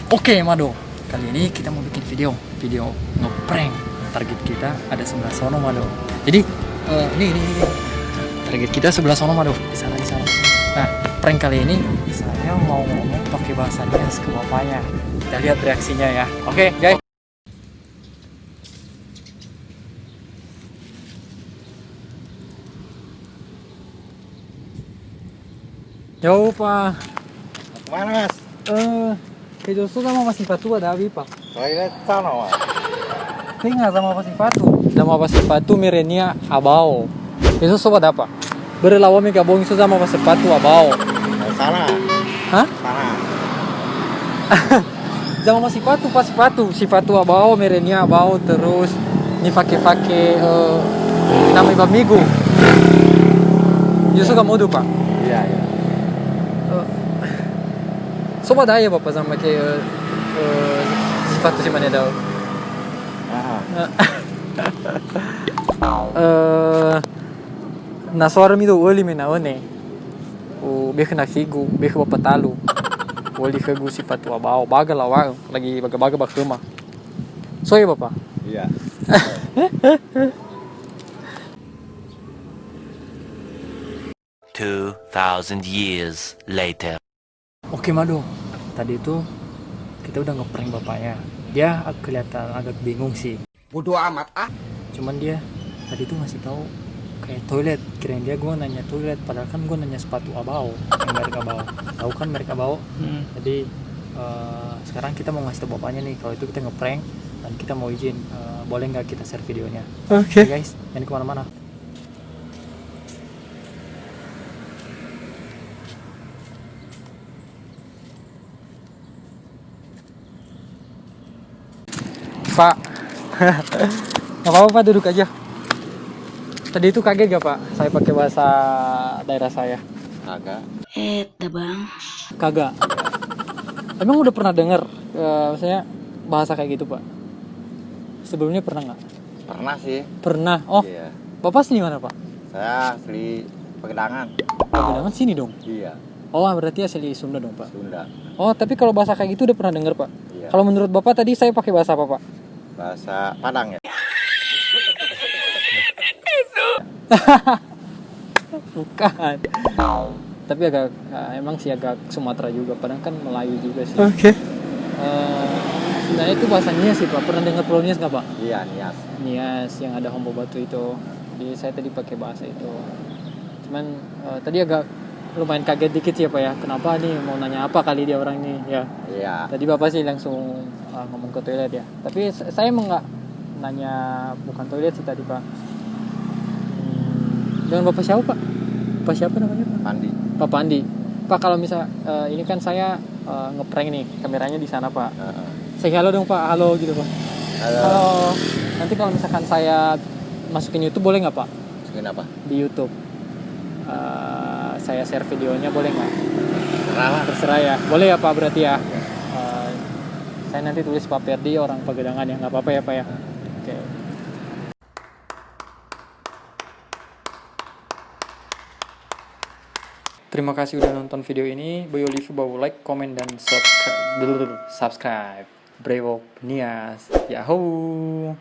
Oke, Mado. Kali ini kita mau bikin video ngeprank. Target kita ada sebelah sono, Mado. Jadi, ini. Target kita sebelah sono, Mado. Di sana. Nah, prank kali ini saya mau ngomong pakai bahasa Nias ke bapaknya. Kita lihat reaksinya ya. Oke, guys. Yo, Pak. Kemana, Mas? Kejo sama masih patu ada abi, Pak. Toilet sana, Mas. Tinggal sama pasipatu mirenia abao. Itu sobat apa? Berlawa mi gabung itu sama pasipatu abao. Sana. Hah? Sana. Sama pasipatu sifatu abao mirenia abao terus ni fake nama iba migu. Yusu kamu tuh, Pak. Iya. Sobat aja Bapak sama ke sifatu si mana daw. Na suara mi do oli mi na one. O beh na figu, beh papatalu. Oli figu sifatu abao, baga lawa lagi baga bakuma. So ya Bapak. Iya. $2,000 later. Oke Mado, tadi itu kita udah ngeprank bapaknya. Dia kelihatan agak bingung sih. Bodoh amat ah. Cuman dia tadi tuh ngasih tahu kayak toilet. Kirain dia gue nanya toilet, padahal kan gue nanya sepatu abao yang mereka bawa. Tahu kan mereka bawa. Jadi sekarang kita mau ngasih tahu bapaknya nih kalau itu kita ngeprank dan kita mau izin boleh nggak kita share videonya. Oke guys, jangan kemana-mana. Pak, nggak apa-apa Pak, duduk aja. Tadi itu kaget gak Pak? Saya pakai bahasa daerah saya. Agak. Bang. Kagak. Emang udah pernah denger, misalnya bahasa kayak gitu Pak? Sebelumnya pernah nggak? Pernah sih. Pernah. Oh, Iya. Bapak sini mana Pak? Saya asli Pegedangan. Pegedangan sini dong. Iya. Oh, berarti asli Sunda dong Pak. Sunda. Oh, tapi kalau bahasa kayak gitu udah pernah denger Pak? Iya. Kalau menurut Bapak tadi saya pakai bahasa apa Pak? Bahasa Padang ya. Bukan. Tapi agak emang sih agak Sumatera juga, padahal kan Melayu juga sih. Oke. Sebenarnya itu bahasanya sih Pak. Pernah dengar Pulau Nias nggak Pak? Iya, Nias. Nias yang ada Hombo Batu itu. Jadi saya tadi pakai bahasa itu. Cuman tadi agak lumayan kaget dikit sih ya Pak ya. Kenapa nih mau nanya apa kali dia orang ini ya? Iya. Tadi Bapak sih langsung ngomong ke toilet ya. Tapi saya emang nggak nanya bukan toilet sih tadi Pak. Dengan Bapak siapa Pak? Bapak siapa namanya Pak? Pandi. Pak Pandi. Pak kalau misal ini kan saya ngeprank nih, kameranya di sana Pak. Saya halo dong Pak, halo gitu Pak. Halo. Nanti kalau misalkan saya masukin YouTube boleh nggak Pak? Masukin apa? Di YouTube. Saya share videonya boleh nggak? Terserah. Terserah ya. Boleh ya Pak berarti ya. Saya nanti tulis Pak Perdi orang Pegedangan ya, nggak apa-apa ya Pak ya. Oke. Terima kasih udah nonton video ini. Boyo Livi bawa like, komen, dan subscribe. Brevo Nias. Yahoo.